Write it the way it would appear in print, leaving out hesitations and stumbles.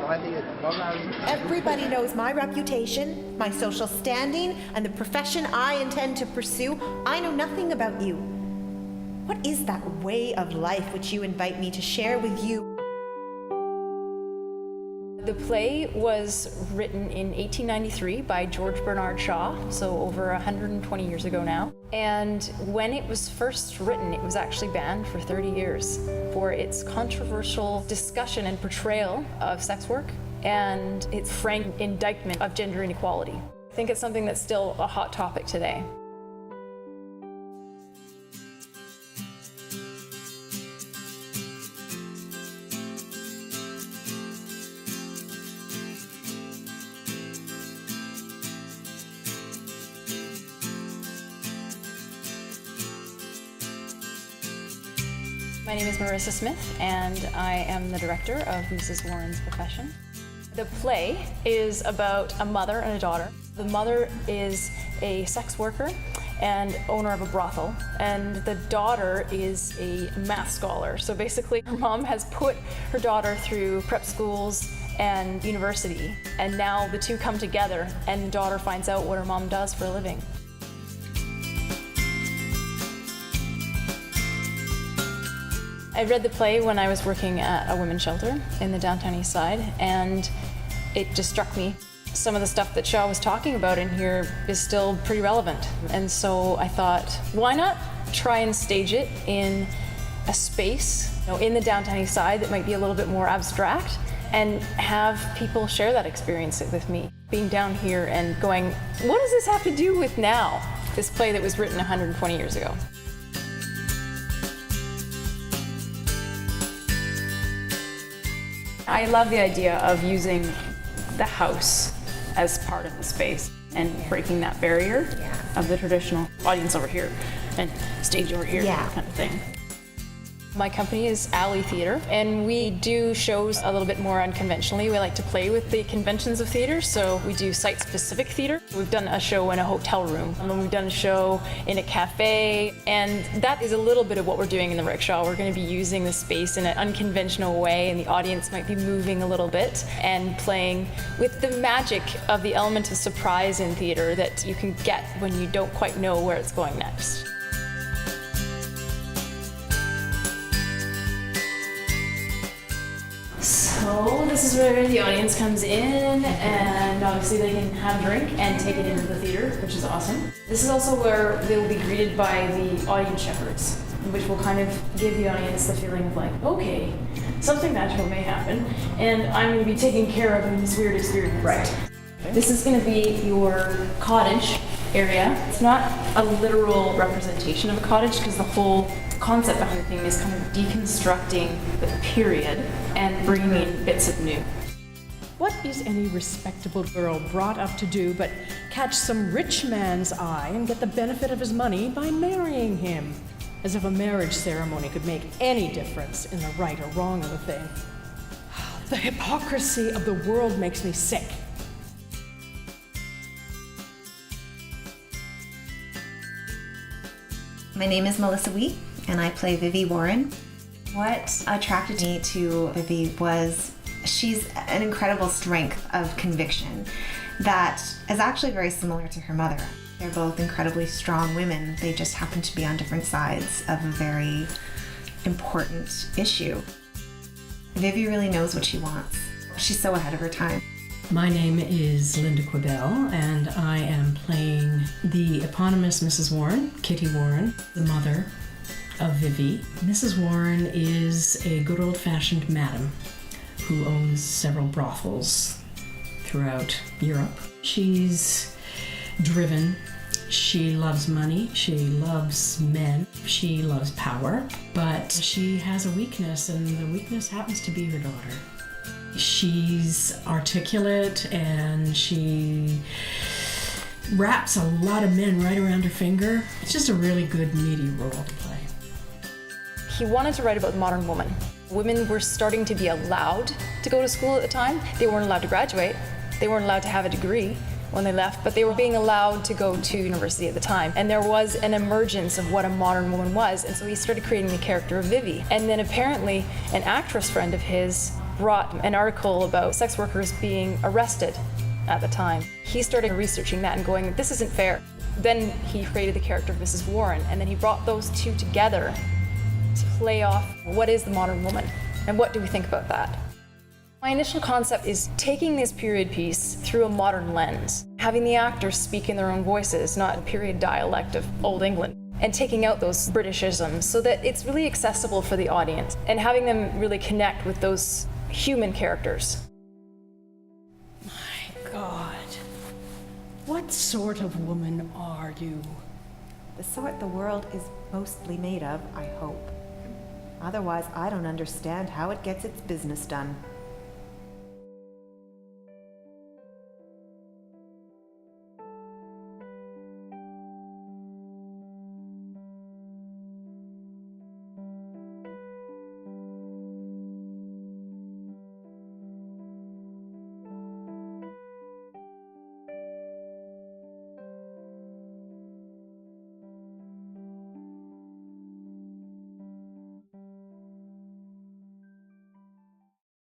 Everybody knows my reputation, my social standing, and the profession I intend to pursue. I know nothing about you. What is that way of life which you invite me to share with you? The play was written in 1893 by George Bernard Shaw, so over 120 years ago now. And when it was first written, it was actually banned for 30 years for its controversial discussion and portrayal of sex work and its frank indictment of gender inequality. I think it's something that's still a hot topic today. My name is Marissa Smith, and I am the director of Mrs. Warren's Profession. The play is about a mother and a daughter. The mother is a sex worker and owner of a brothel, and the daughter is a math scholar. So basically, her mom has put her daughter through prep schools and university, and now the two come together, and the daughter finds out what her mom does for a living. I read the play when I was working at a women's shelter in the downtown east side, and it just struck me. Some of the stuff that Shaw was talking about in here is still pretty relevant. And so I thought, why not try and stage it in a space, in the downtown east side that might be a little bit more abstract, and have people share that experience with me. Being down here and going, what does this have to do with now? This play that was written 120 years ago. I love the idea of using the house as part of the space and breaking that barrier of the traditional audience over here and stage over here kind of thing. My company is Alley Theatre, and we do shows a little bit more unconventionally. We like to play with the conventions of theatre, so we do site-specific theatre. We've done a show in a hotel room, and then we've done a show in a cafe, and that is a little bit of what we're doing in the Rickshaw. We're going to be using the space in an unconventional way, and the audience might be moving a little bit and playing with the magic of the element of surprise in theatre that you can get when you don't quite know where it's going next. So this is where the audience comes in, and obviously they can have a drink and take it into the theater, which is awesome. This is also where they will be greeted by the audience shepherds, which will kind of give the audience the feeling of like, okay, something magical may happen, and I'm going to be taken care of in this weird experience. Right. This is going to be your cottage area. It's not a literal representation of a cottage because the whole concept behind the thing is kind of deconstructing the period and bringing in bits of new. What is any respectable girl brought up to do but catch some rich man's eye and get the benefit of his money by marrying him? As if a marriage ceremony could make any difference in the right or wrong of the thing. The hypocrisy of the world makes me sick. My name is Melissa Wee, and I play Vivi Warren. What attracted me to Vivi was she's an incredible strength of conviction that is actually very similar to her mother. They're both incredibly strong women. They just happen to be on different sides of a very important issue. Vivi really knows what she wants. She's so ahead of her time. My name is Linda Quibell, and I am playing the eponymous Mrs. Warren, Kitty Warren, the mother of Vivi. Mrs. Warren is a good old-fashioned madam who owns several brothels throughout Europe. She's driven. She loves money. She loves men. She loves power. But she has a weakness, and the weakness happens to be her daughter. She's articulate, and she wraps a lot of men right around her finger. It's just a really good, meaty role to play. He wanted to write about the modern woman. Women were starting to be allowed to go to school at the time. They weren't allowed to graduate. They weren't allowed to have a degree when they left, but they were being allowed to go to university at the time. And there was an emergence of what a modern woman was, and so he started creating the character of Vivi. And then apparently an actress friend of his brought an article about sex workers being arrested at the time. He started researching that and going, this isn't fair. Then he created the character of Mrs. Warren, and then he brought those two together to play off what is the modern woman and what do we think about that. My initial concept is taking this period piece through a modern lens, having the actors speak in their own voices, not a period dialect of Old England, and taking out those Britishisms so that it's really accessible for the audience and having them really connect with those human characters. My God. What sort of woman are you? The sort the world is mostly made of, I hope. Otherwise, I don't understand how it gets its business done.